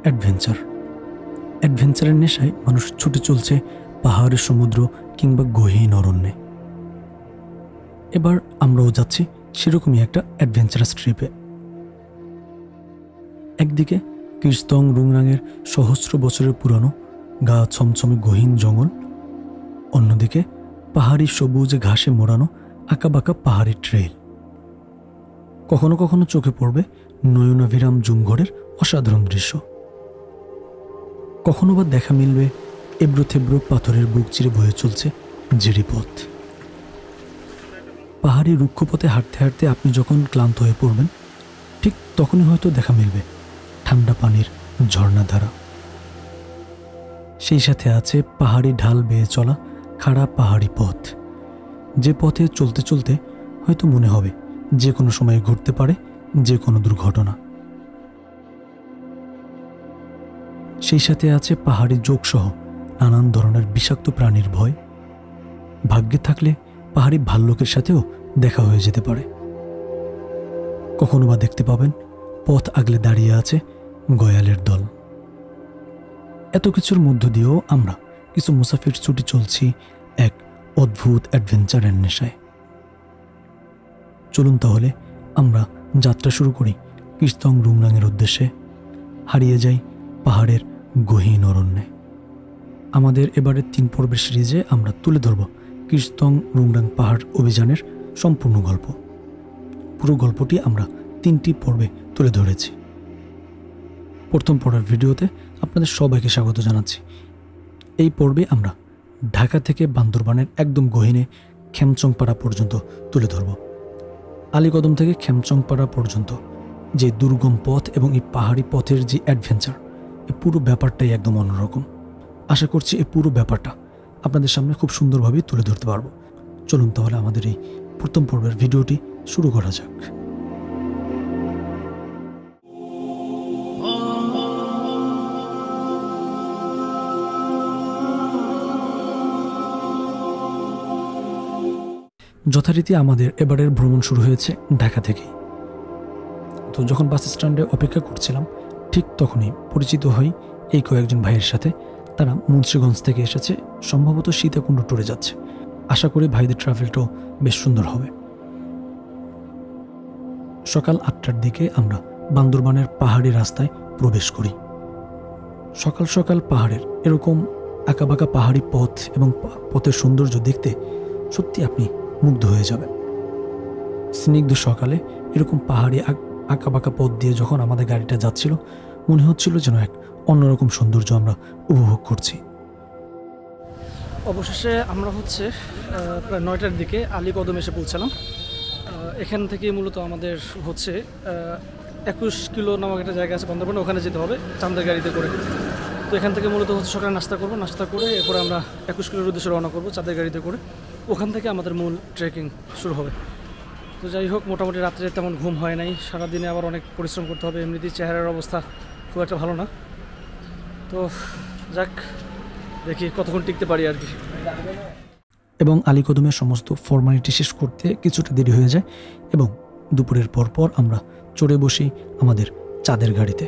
Adventure. অ্যাডভেঞ্চারের নেশায় মানুষ ছুটে চলছে পাহাড়, সমুদ্র কিংবা গহীন অরণ্যে। এবার আমরাও যাচ্ছি সেরকমই একটা অ্যাডভেঞ্চারাস ট্রিপে। একদিকে কির্স্তং রুংরাংয়ের সহস্র বছরের পুরানো গা ছমছমে গহীন জঙ্গল, অন্যদিকে পাহাড়ি সবুজ ঘাসে মোড়ানো আঁকাবাঁকা পাহাড়ি ট্রেল। কখনো কখনো চোখে পড়বে নয়নাভিরাম জুমঘরের অসাধারণ দৃশ্য, কখনো বা দেখা মিলবে এবড়ো থেবড়ো পাথরের বুক চিরে বয়ে চলছে জিরিপথ। পাহাড়ি রুক্ষপথে হাঁটতে হাঁটতে আপনি যখন ক্লান্ত হয়ে পড়বেন, ঠিক তখনই হয়তো দেখা মিলবে ঠান্ডা পানির ঝর্ণাধারা। সেই সাথে আছে পাহাড়ি ঢাল বেয়ে চলা খাড়া পাহাড়ি পথ, যে পথে চলতে চলতে হয়তো মনে হবে যে কোনো সময়ে ঘটতে পারে যে কোনো দুর্ঘটনা। সেই সাথে আছে পাহাড়ি যোগসহ নানান ধরনের বিষাক্ত প্রাণীর ভয়। ভাগ্যে থাকলে পাহাড়ি ভাল্লুকের সাথেও দেখা হয়ে যেতে পারে। কখনো বা দেখতে পাবেন পথ আগলে দাঁড়িয়ে আছে গয়ালের দল। এত কিছুর মধ্য দিয়েও আমরা কিছু মুসাফির ছুটি চলছি এক অদ্ভুত অ্যাডভেঞ্চারের নেশায়। চলুন তাহলে আমরা যাত্রা শুরু করি কির্স্তং রুংরাংয়ের উদ্দেশ্যে, হারিয়ে যাই পাহাড়ের গহীন অরণ্যে। আমাদের এবারের 3 পর্বের সিরিজে আমরা তুলে ধরব কির্স্তং রুংরাং পাহাড় অভিযানের সম্পূর্ণ গল্প। পুরো গল্পটি আমরা 3টি পর্বে তুলে ধরেছি। প্রথম পর্বের ভিডিওতে আপনাদের সবাইকে স্বাগত জানাচ্ছি। এই পর্বে আমরা ঢাকা থেকে বান্দরবানের একদম গহীনে খেমচংপাড়া পর্যন্ত তুলে ধরব। আলীকদম থেকে খেমচংপাড়া পর্যন্ত যে দুর্গম পথ এবং এই পাহাড়ি পথের যে অ্যাডভেঞ্চার, এই পুরো ব্যাপারটাই একদম অন্যরকম। আশা করছি এই পুরো ব্যাপারটা আপনাদের সামনে খুব সুন্দরভাবে তুলে ধরতে পারবো। চলুন তাহলে আমাদের এই প্রথম পর্বের ভিডিওটি শুরু করা যাক। যথারীতি আমাদের এবারের ভ্রমণ শুরু হয়েছে ঢাকা থেকেই। তো যখন বাস স্ট্যান্ডে অপেক্ষা করছিলাম, ঠিক তখনই পরিচিত হই এই কয়েকজন ভাইয়ের সাথে। তারা মুন্সিগঞ্জ থেকে এসেছে, সম্ভবত সীতাকুণ্ড ট্যুরে যাচ্ছে। আশা করি ভাইদের ট্রাভেলটাও বেশ সুন্দর হবে। সকাল 8টার দিকে আমরা বান্দরবানের পাহাড়ি রাস্তায় প্রবেশ করি। সকাল সকাল পাহাড়ের এরকম আঁকাবাঁকা পাহাড়ি পথ এবং পথের সৌন্দর্য দেখতে সত্যি আপনি মুগ্ধ হয়ে যাবেন। স্নিগ্ধ সকালে এরকম পাহাড়ি আঁকাবাঁকা পথ দিয়ে যখন আমাদের গাড়িটা যাচ্ছিল, মনে হচ্ছিল যেন এক অন্যরকম সৌন্দর্য আমরা উপভোগ করছি। অবশেষে আমরা প্রায় 9টার দিকে আলীকদম এসে পৌঁছালাম। এখান থেকে মূলত আমাদের 21 কিলো নামক একটা জায়গা আছে বান্দরবানে, ওখানে যেতে হবে চাঁদের গাড়িতে করে। তো এখান থেকে মূলত সকালে নাস্তা করবো, নাস্তা করে এরপরে আমরা 21 কিলোর উদ্দেশ্যে রওনা করবো চাঁদের গাড়িতে করে। ওখান থেকে আমাদের মূল ট্রেকিং শুরু হবে। তো যাই হোক, মোটামুটি রাত্রে তেমন ঘুম হয় নাই, সারাদিনে আবার অনেক পরিশ্রম করতে হবে, এমনিতেই চেহারার অবস্থা খুব একটা ভালো না। তো যাক, দেখি কতক্ষণ টিকতে পারি আর কি। এবং আলীকদমের সমস্ত ফর্মালিটি শেষ করতে কিছুটা দেরি হয়ে যায় এবং দুপুরের পর আমরা চড়ে বসি আমাদের চাঁদের গাড়িতে।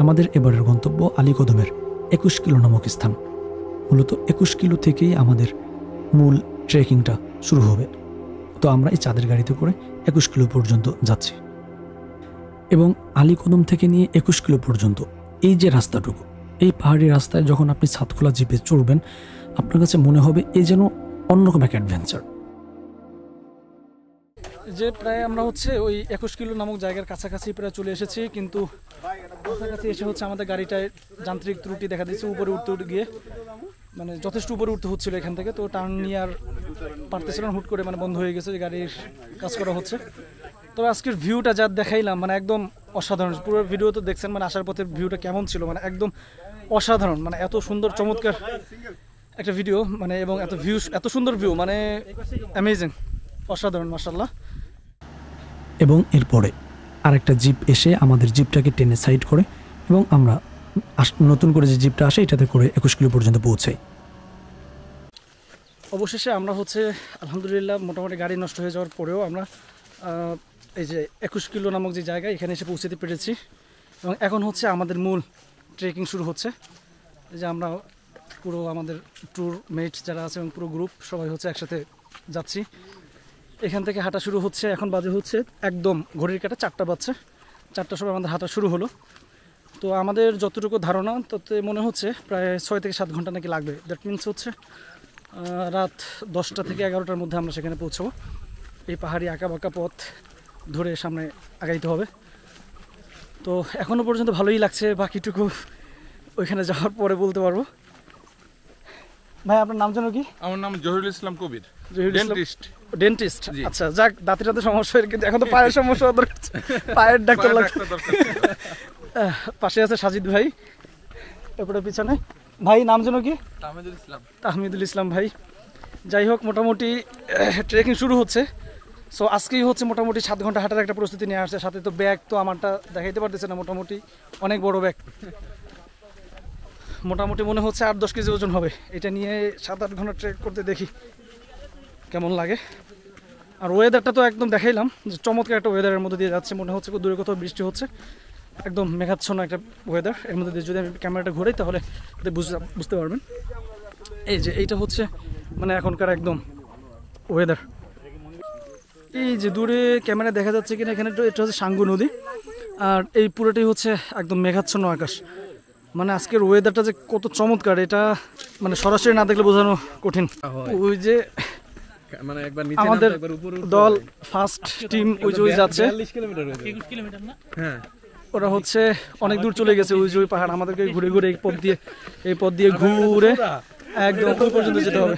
আমাদের এবারের গন্তব্য আলীকদমের 21 কিলো নামক স্থান। মূলত 21 কিলো থেকেই আমাদের মূল ট্রেকিংটা শুরু হবে। তো আমরা এই চাঁদের গাড়িতে করে 21 কিলো পর্যন্ত যাচ্ছি এবং আলীকদম থেকে নিয়ে 21 কিলো পর্যন্ত এই যে রাস্তাটুকু, এই পাহাড়ি রাস্তায় যখন আপনি ছাদখোলা জিপে চড়বেন, আপনার কাছে মনে হবে এই যেন অন্যরকম এক অ্যাডভেঞ্চার। যে প্রায় আমরা ওই 21 কিলো নামক জায়গার কাছাকাছি প্রায় চলে এসেছি, কিন্তু কাছাকাছি এসে আমাদের গাড়িটায় যান্ত্রিক ত্রুটি দেখা দিচ্ছে। উপরে উঠতে গিয়ে যথেষ্ট উপরে উঠতে হচ্ছিল এখান থেকে, তো টার্ন নিয়ে আর পারতেছিলাম, হুট করে বন্ধ হয়ে গেছে, গাড়ির কাজ করা হচ্ছে। তবে আজকের ভিউটা যা দেখাইলাম একদম অসাধারণ। পুরো ভিডিও তো দেখছেন, আসার পথের ভিউটা কেমন ছিল, একদম অসাধারণ। এত সুন্দর চমৎকার একটা ভিডিও, এবং এত সুন্দর ভিউ, অ্যামেজিং, অসাধারণ, মাশাআল্লাহ। এবং এরপরে আরেকটা জিপ এসে আমাদের জিপটাকে টেনে সাইড করে এবং আমরা নতুন করে যে জিপটা আসে এটাতে করে 21 কিলো পর্যন্ত পৌঁছাই। অবশেষে আমরা আলহামদুলিল্লাহ মোটামুটি গাড়ি নষ্ট হয়ে যাওয়ার পরেও আমরা এই যে 21 কিলো নামক যে জায়গা, এখানে এসে পৌঁছাতে পেরেছি। এবং এখন আমাদের মূল ট্রেকিং শুরু হচ্ছে। এই যে আমরা পুরো আমাদের ট্যুর মেট যারা আছে এবং পুরো গ্রুপ সবাই হচ্ছে একসাথে যাচ্ছি। এখান থেকে হাঁটা শুরু হচ্ছে, এখন বাজে হচ্ছে একদম ঘড়ির কাঁটা 4টা বাজছে, 4টার সময় আমাদের হাঁটা শুরু হলো। তো আমাদের যতটুকু ধারণা তাতে মনে হচ্ছে প্রায় 6 থেকে 7 ঘন্টা নাকি লাগবে। দ্যাট মিনস হচ্ছে রাত 10টা থেকে 11টার মধ্যে আমরা সেখানে পৌঁছবো। এই পাহাড়ি আঁকা বাঁকা পথ ধরে সামনে আগাইতে হবে। তো এখনও পর্যন্ত ভালোই লাগছে, বাকিটুকু ওইখানে যাওয়ার পরে বলতে পারবো। ভাই আপনার নাম জানো কি? আমার নাম জহিরুল ইসলাম কবির, জহিরুল ইসলাম। ডেন্টিস্ট। ডেন্টিস্ট, জি। আচ্ছা যাক, দাঁতের দাঁতে সমস্যা হয়েছে, কিন্তু এখন তো পায়ের সমস্যা দরকার, পায়ের ডাক্তার লাগবে। পাশে আছে সাজিদ ভাই, এরপরে পিছনে ভাই নাম যেন কি? তাহমিদুল ইসলাম। তাহমিদুল ইসলাম ভাই। যাই হোক, মোটামুটি ট্রেকিং শুরু হচ্ছে। সো আজকেই হচ্ছে মোটামুটি 7 ঘন্টা হাঁটার একটা প্রস্তুতি নিয়ে আসছে। সাথে তো ব্যাগ তো আমারটা দেখাইতে পারতেছে না, মোটামুটি অনেক বড় ব্যাগ, মোটামুটি মনে হচ্ছে 8-10 কেজি ওজন হবে। এটা নিয়ে 7-8 ঘন্টা ট্রেক করতে দেখি কেমন লাগে। আর ওয়েদারটা তো একদম দেখাইলাম যে চমৎকার একটা ওয়েদারের মধ্যে দিয়ে যাচ্ছে, মনে হচ্ছে দূরে কোথাও বৃষ্টি হচ্ছে, একদম মেঘাচ্ছন্ন একটা ওয়েদার। এর মধ্যে দিয়ে যদি আমি ক্যামেরাটা ঘুরাই তাহলে বুঝতে পারবেন। এই যে এইটা হচ্ছে মানে এখনকার একদম ওয়েদার। এই যে দূরে ক্যামেরা দেখা যাচ্ছে কিনা, এখানে এটা হচ্ছে সাঙ্গু নদী, আর এই পুরোটাই হচ্ছে একদম মেঘাচ্ছন্ন আকাশ। মানে আজকের ওয়েদারটা যে কত চমৎকার, এটা মানে সরাসরি না দেখলে বোঝানো কঠিন। ওই যে মানে একবার আমাদের দল ফার্স্ট টিম ওই যে ওই যাচ্ছে, 40 কিলোমিটার না? হ্যাঁ, ওরা হচ্ছে অনেক দূর চলে গেছে। ওই যে ওই পাহাড়, আমাদেরকে ঘুরে ঘুরে এই পথ দিয়ে ঘুরে একদম ওই পর্যন্ত যেতে হবে।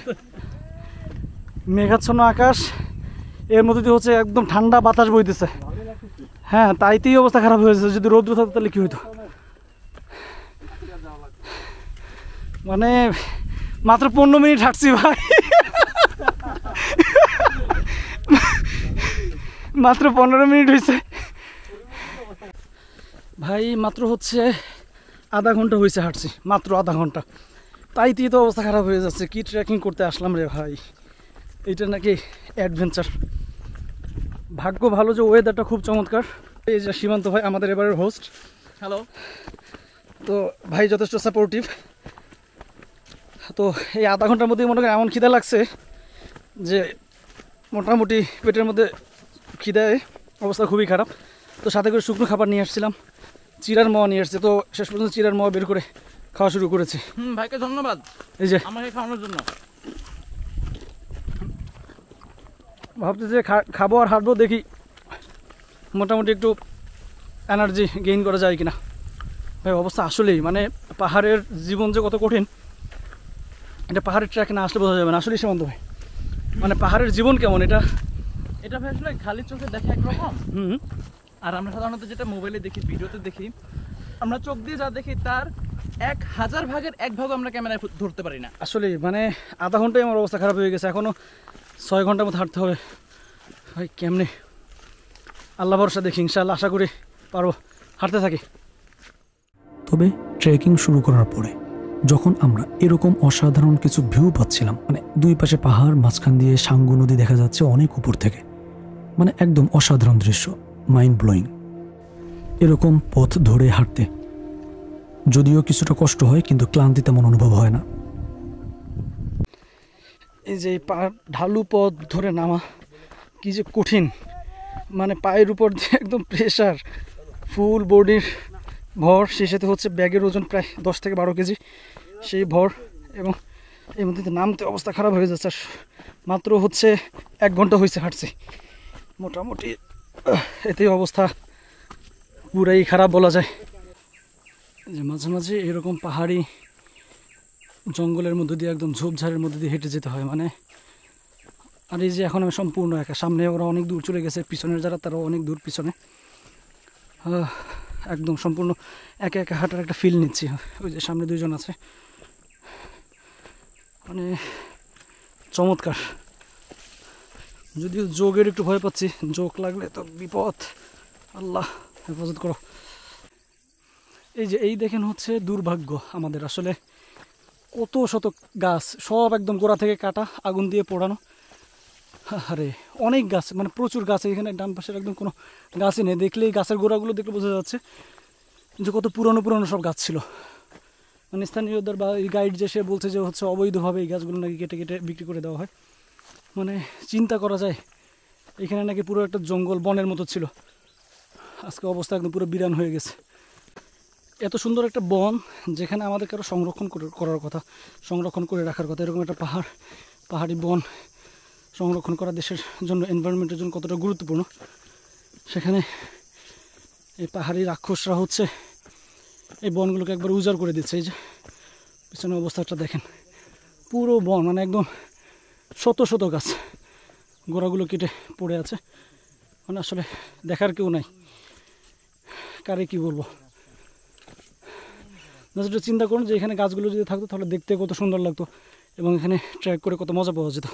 মেঘাচ্ছন্ন আকাশ, এর মধ্যে দিয়ে হচ্ছে একদম ঠান্ডা বাতাস বইতেছে। হ্যাঁ, তাইতেই অবস্থা খারাপ হয়েছে। যদি রৌদ্র থাকতো তাহলে কি হইতো। মানে মাত্র 15 মিনিট হাঁটছি ভাই, মাত্র 15 মিনিট হয়েছে ভাই, মাত্র হচ্ছে আধা ঘন্টা হয়েছে হাঁটছি, মাত্র আধা ঘন্টা। তাইতেই তো অবস্থা খারাপ হয়ে যাচ্ছে। কি ট্রেকিং করতে আসলাম রে ভাই, এইটা নাকি অ্যাডভেঞ্চার। ভাগ্য ভালো যে ওয়েদারটা খুব চমৎকার। এই যে সীমান্ত ভাই আমাদের এবারের হোস্ট। হ্যালো। তো ভাই যথেষ্ট সাপোর্টিভ। তো এই আধা ঘন্টার মধ্যেই মনে করেন এমন খিদা লাগছে যে মোটামুটি পেটের মধ্যে খিদায় অবস্থা খুবই খারাপ। তো সাথে করে শুকনো খাবার নিয়ে আসছিলাম, চিরার মাওয়া নিয়ে আসছে। তো শেষ পর্যন্ত চিরার মাওয়া বের করে খাওয়া শুরু করেছি। ভাইকে ধন্যবাদ এই যে আমাকে খাওয়ানোর জন্য। ভাবছি যে খাবো আর হাঁটবো, দেখি মোটামুটি একটু এনার্জি গেইন করা যায় কিনা। ভাই অবস্থা আসলেই মানে পাহাড়ের জীবন যে কত কঠিন, এটা পাহাড়ের ট্র্যাকে না আসলে বোঝা যাবে না। আসলেই সীমান্ত ভাই, মানে পাহাড়ের জীবন কেমন এটা ভাই আসলে খালি চোখে দেখে একরকম, আর আমরা সাধারণত যেটা মোবাইলে দেখি, ভিডিওতে দেখি, আমরা চোখ দিয়ে যা দেখি তার 1000 ভাগের 1 ভাগও আমরা ক্যামেরায় ধরতে পারি না। আসলে মানে আধা ঘন্টায় আমার অবস্থা খারাপ হয়ে গেছে। এখনও 6 ঘন্টার মতো হাঁটতে হবে ভাই। কেমনে আল্লাহ ভরসা, দেখি ইনশাআল্লাহ, আশা করি পারবো, হাঁটতে থাকি। তবে ট্রেকিং শুরু করার পরে যখন আমরা এরকম অসাধারণ কিছু ভিউ পাচ্ছিলাম, মানে দুই পাশে পাহাড়, মাঝখান দিয়ে সাঙ্গু নদী দেখা যাচ্ছে অনেক উপর থেকে, মানে একদম অসাধারণ দৃশ্য, মাইন্ড ব্লোয়িং। এরকম পথ ধরে হাঁটতে যদিও কিছুটা কষ্ট হয়, কিন্তু ক্লান্তি তেমন অনুভব হয় না। এই যে পাহাড় ঢালু পথ ধরে নামা কি যে কঠিন, মানে পায়ের উপর দিয়ে একদম প্রেশার, ফুল বডির ভর, সেই সাথে হচ্ছে ব্যাগের ওজন প্রায় 10 থেকে 12 কেজি, সেই ভর, এবং এর মধ্যে নামতে অবস্থা খারাপ হয়ে যাচ্ছে। মাত্র হচ্ছে 1 ঘন্টা হয়েছে হাঁটছি, মোটামুটি এতেই অবস্থা পুরাই খারাপ বলা যায়। যে মাঝে মাঝে এরকম পাহাড়ি জঙ্গলের মধ্যে দিয়ে একদম ঝোপঝাড়ের মধ্যে দিয়ে হেঁটে যেতে হয়, মানে। আর এই যে এখন আমি সম্পূর্ণ একা, সামনে ওরা অনেক দূর চলে গেছে, পিছনের যারা তারাও অনেক দূর পিছনে, একদম সম্পূর্ণ একা একা হাঁটার একটা ফিল নিচ্ছি। ওই যে সামনে 2 জন আছে, মানে চমৎকার। যদিও যোগের একটু ভয় পাচ্ছি, যোগ লাগলে তো বিপদ, আল্লাহ হেফাজত করো। এই দেখেন হচ্ছে দুর্ভাগ্য আমাদের, আসলে কত শত গাছ, সব একদম গোড়া থেকে কাটা, আগুন দিয়ে পোড়ানো। আরে অনেক গাছ, মানে প্রচুর গাছ। এখানে ডান পাশের একদম কোনো গাছই নেই, দেখলেই গাছের গোড়াগুলো দেখলে বোঝা যাচ্ছে যে কত পুরনো পুরনো সব গাছ ছিল। মানে স্থানীয়দের বা এই গাইড যে সে বলছে যে হচ্ছে অবৈধভাবে এই গাছগুলো নাকি কেটে কেটে বিক্রি করে দেওয়া হয়। মানে চিন্তা করা যায় এখানে নাকি পুরো একটা জঙ্গল বনের মতো ছিল, আজকে অবস্থা একদম পুরো বিরান হয়ে গেছে। এত সুন্দর একটা বন যেখানে আমাদের কারো সংরক্ষণ করার কথা, সংরক্ষণ করে রাখার কথা, এরকম একটা পাহাড়ি বন সংরক্ষণ করা দেশের জন্য, এনভায়রনমেন্টের জন্য কতটা গুরুত্বপূর্ণ, সেখানে এই পাহাড়ি রাক্ষসরা হচ্ছে এই বনগুলোকে একবার উজাড় করে দিচ্ছে। এই যে পিছনে অবস্থাটা দেখেন, পুরো বন মানে একদম শত শত গাছ, গোড়াগুলো কেটে পড়ে আছে। মানে আসলে দেখার কেউ নাই, কারে কি বলবো। যেটা চিন্তা করুন যে এখানে গাছগুলো যদি থাকতো তাহলে দেখতে কত সুন্দর লাগতো এবং এখানে ট্রেক করে কত মজা পাওয়া যেত।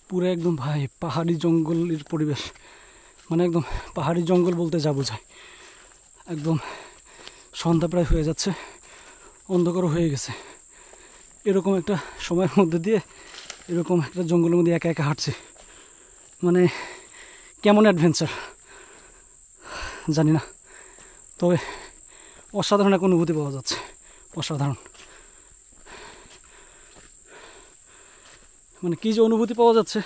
পুরো একদম ভাই পাহাড়ি জঙ্গলের পরিবেশ, মানে একদম পাহাড়ি জঙ্গল বলতে যা বোঝায়। একদম সন্ধ্যা প্রায় হয়ে যাচ্ছে, অন্ধকারও হয়ে গেছে। এরকম একটা সময়ের মধ্যে দিয়ে এরকম একটা জঙ্গলের মধ্যে একা একা হাঁটছে, মানে কেমন অ্যাডভেঞ্চার জানি না, তবে অসাধারণ এক অনুভূতি পাওয়া যাচ্ছে, অসাধারণ। মানে কী যে অনুভূতি পাওয়া যাচ্ছে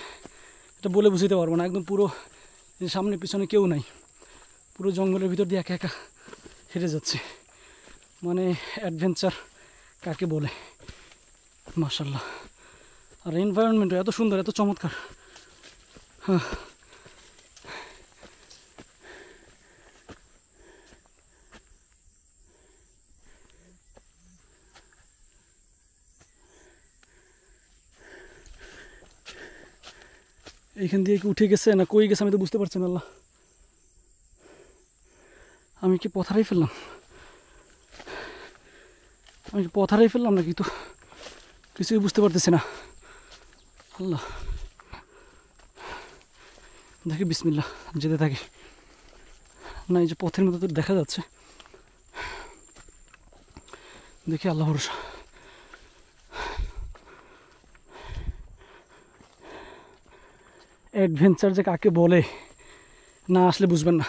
এটা বলে বুঝতে পারবো না। একদম পুরো সামনে পিছনে কেউ নাই, পুরো জঙ্গলের ভিতর দিয়ে একা একা হেঁটে যাচ্ছে। মানে অ্যাডভেঞ্চার কাকে বলে, মাশাআল্লাহ। আর এনভায়রনমেন্টও এত সুন্দর, এত চমৎকার। হ্যাঁ, এইখান দিয়ে কি উঠে গেছে না কই গেছে আমি তো বুঝতে পারছি না। আল্লাহ, আমি কি পথ হারাই ফেললাম? আমি কি পথ হারাই ফেললাম নাকি তো কিছুই বুঝতে পারতেছি না। আল্লাহ, দেখি বিসমিল্লাহ, যেতে থাকি। না এই যে পথের মতো তো দেখা যাচ্ছে, দেখি আল্লাহ ভরসা। অ্যাডভেঞ্চার যে কাকে বলে না আসলে বুঝবেন না।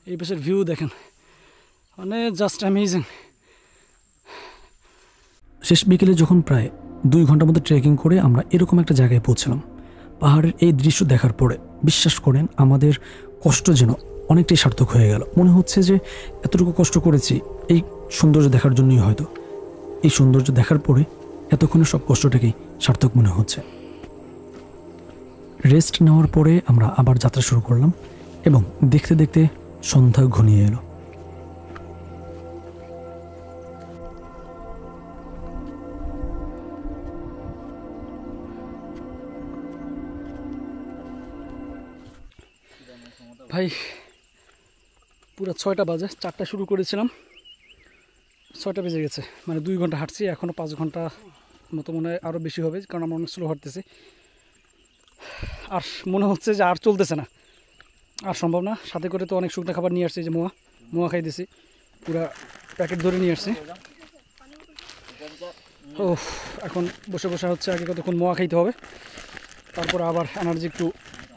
এই পাশের ভিউ দেখেন, মানে জাস্ট অ্যামেজিং। শেষ বিকেলে যখন প্রায় 2 ঘন্টার মতো ট্রেকিং করে আমরা এরকম একটা জায়গায় পৌঁছলাম, পাহাড়ের এই দৃশ্য দেখার পরে বিশ্বাস করেন আমাদের কষ্ট যেন অনেকটাই সার্থক হয়ে গেল। মনে হচ্ছে যে এতটুকু কষ্ট করেছি এই সৌন্দর্য দেখার জন্যই, হয়তো এই সৌন্দর্য দেখার পরে এতক্ষণে সব কষ্টটাকেই সার্থক মনে হচ্ছে। রেস্ট নেওয়ার পরে আমরা আবার যাত্রা শুরু করলাম এবং দেখতে দেখতে সন্ধ্যা ঘনিয়ে এলো। ভাই পুরো 6টা বাজে, 4টা শুরু করেছিলাম, 6টা বেজে গেছে। মানে 2 ঘন্টা হাঁটছি, এখনও 5 ঘন্টা মতো মনে হয় আরও বেশি হবে, কারণ আমরা অনেক স্লো হাঁটতেছি। আর মনে হচ্ছে যে আর চলতেছে না, আর সম্ভব না। সাথে করে তো অনেক শুকনো খাবার নিয়ে আসছি, যে মোয়া খাইতেছি, পুরো প্যাকেট ধরে নিয়ে আসছি। ও এখন বসে বসে হচ্ছে আগে কতক্ষণ মোয়া খাইতে হবে, তারপর আবার এনার্জি একটু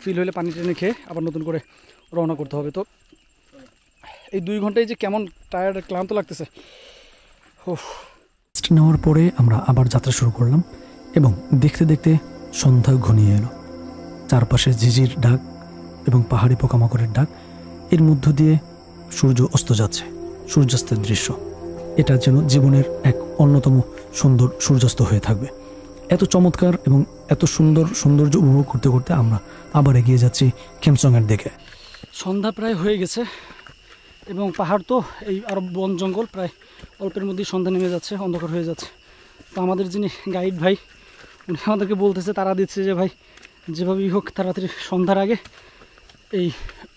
ফিল হলে পানি টেনে খেয়ে আবার নতুন করে রওনা করতে হবে। তো এই 2 ঘন্টায় যে কেমন টায়ার্ড ক্লান্ত লাগতেছে। রেস্ট নেওয়ার পরে আমরা আবার যাত্রা শুরু করলাম এবং দেখতে দেখতে সন্ধ্যা ঘনিয়ে এলো। চারপাশে ঝিঝির ডাক এবং পাহাড়ি পোকামাকড়ের ডাক, এর মধ্য দিয়ে সূর্য অস্ত যাচ্ছে, সূর্যাস্তের দৃশ্য। এটা যেন জীবনের এক অন্যতম সুন্দর সূর্যাস্ত হয়ে থাকবে। এত চমৎকার এবং এত সুন্দর সৌন্দর্য উপভোগ করতে করতে আমরা আবার এগিয়ে যাচ্ছি খেমসংয়ের দিকে। সন্ধ্যা প্রায় হয়ে গেছে এবং পাহাড় তো এই আরও বন জঙ্গল, প্রায় অল্পের মধ্যেই সন্ধ্যা নেমে যাচ্ছে, অন্ধকার হয়ে যাচ্ছে। তো আমাদের যিনি গাইড ভাই, উনি আমাদেরকে বলতেছে, তারা দিচ্ছে যে ভাই যেভাবেই হোক তাড়াতাড়ি সন্ধ্যার আগে এই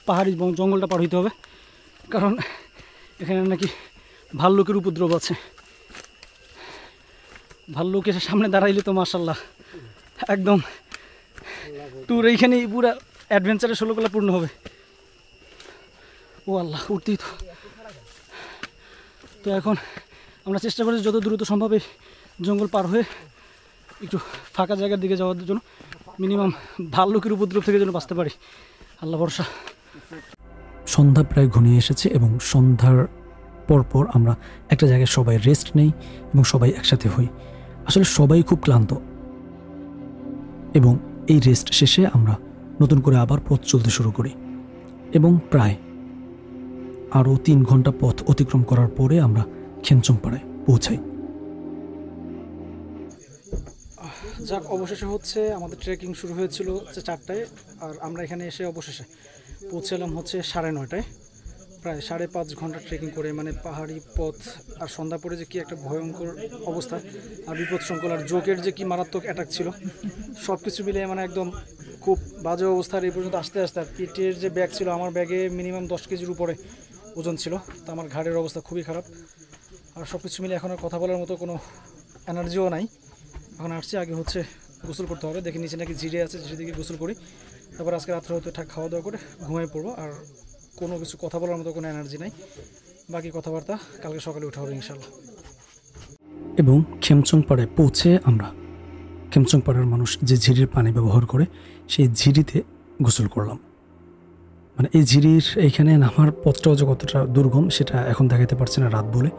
পাহাড়ি জঙ্গলটা পার হইতে হবে, কারণ এখানে নাকি ভাল্লুকের উপদ্রব আছে। ভাল্লুক এসে সামনে দাঁড়াইলে তো মাশাল্লাহ একদম ট্যুর এইখানেই পুরো অ্যাডভেঞ্চারের 16 কলা পূর্ণ হবে। ও আল্লাহ, উঠতেই তো এখন আমরা চেষ্টা করছি যত দ্রুত সম্ভব এই জঙ্গল পার হয়ে একটু ফাঁকা জায়গার দিকে যাওয়ার জন্য, মিনিমাম ভাল্লুকের উপদ্রব থেকে যেন বাঁচতে পারি। আল্লাহ ভরসা। সন্ধ্যা প্রায় ঘনিয়ে এসেছে এবং সন্ধ্যার পরপর আমরা একটা জায়গায় সবাই রেস্ট নেই এবং সবাই একসাথে হই। আসলে সবাই খুব ক্লান্ত এবং এই রেস্ট শেষে আমরা নতুন করে আবার পথ চলতে শুরু করি এবং প্রায় আরও 3 ঘন্টা পথ অতিক্রম করার পরে আমরা খেমচংপাড়ায় পৌঁছাই। যাক, অবশেষে হচ্ছে আমাদের ট্রেকিং শুরু হয়েছিল হচ্ছে 4টায়, আর আমরা এখানে এসে অবশেষে পৌঁছালাম হচ্ছে 9:30টায়। প্রায় 5.5 ঘন্টা ট্রেকিং করে, মানে পাহাড়ি পথ আর সন্ধ্যা পরে যে কি একটা ভয়ঙ্কর অবস্থা আর বিপদসংকুল আর জোকের যে কি মারাত্মক অ্যাটাক ছিল, সব কিছু মিলিয়ে মানে একদম খুব বাজে অবস্থা। আর এই পর্যন্ত আসতে আসতে আর পিঠের যে ব্যাগ ছিল, আমার ব্যাগে মিনিমাম 10 কেজির উপরে ওজন ছিল, তো আমার ঘাড়ের অবস্থা খুবই খারাপ। আর সব কিছু মিলে এখন আর কথা বলার মতো কোনো এনার্জিও নাই। এখন আসছি, আগে হচ্ছে গোসল করতে হবে। দেখি নিচে নাকি ঝিরে আছে, ঝিরে দিকে গোসল করি, তারপর আজকে রাত্রে হয়তো খাওয়া দাওয়া করে ঘুমিয়ে পড়বো। আর কোনো কিছু কথা বলার মতো কোনো এনার্জি নাই। বাকি কথাবার্তা কালকে সকালে উঠা হবে ইনশাল্লাহ। এবং খেমচংপাড়ায় পৌঁছে আমরা খেমচংপাড়ার মানুষ যে ঝিরির পানি ব্যবহার করে সেই ঝিরিতে গোসল করলাম। মানে এই ঝিরির এইখানে নামার পথটাও যে কতটা দুর্গম সেটা এখন দেখাতে পারছে না রাত বলে।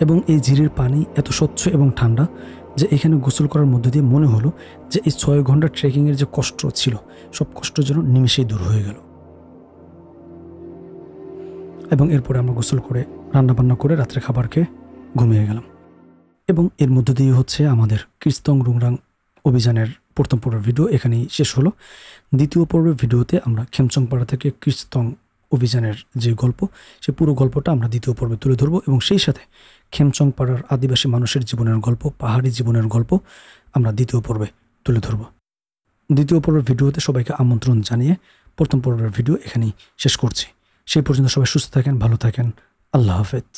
এবং এই ঝিরির পানি এত স্বচ্ছ এবং ঠান্ডা যে এখানে গোসল করার মধ্য দিয়ে মনে হলো যে এই 6 ঘন্টা ট্রেকিংয়ের যে কষ্ট ছিল সব কষ্ট যেন নিমেষেই দূর হয়ে গেল। এবং এরপরে আমরা গোসল করে রান্নাবান্না করে রাত্রে খাবার খেয়ে ঘুমিয়ে গেলাম। এবং এর মধ্য দিয়ে হচ্ছে আমাদের কৃস্তং রুংরাং অভিযানের প্রথম পর্বের ভিডিও এখানেই শেষ হলো। দ্বিতীয় পর্বের ভিডিওতে আমরা খেমচংপাড়া থেকে কৃস্তং অভিযানের যে গল্প, সে পুরো গল্পটা আমরা দ্বিতীয় পর্বে তুলে ধরবো এবং সেই সাথে খেমচংপাড়ার আদিবাসী মানুষের জীবনের গল্প, পাহাড়ি জীবনের গল্প আমরা দ্বিতীয় পর্বে তুলে ধরব। দ্বিতীয় পর্বের ভিডিওতে সবাইকে আমন্ত্রণ জানিয়ে প্রথম পর্বের ভিডিও এখানেই শেষ করছি। সেই পর্যন্ত সবাই সুস্থ থাকেন, ভালো থাকেন। আল্লাহ হাফেজ।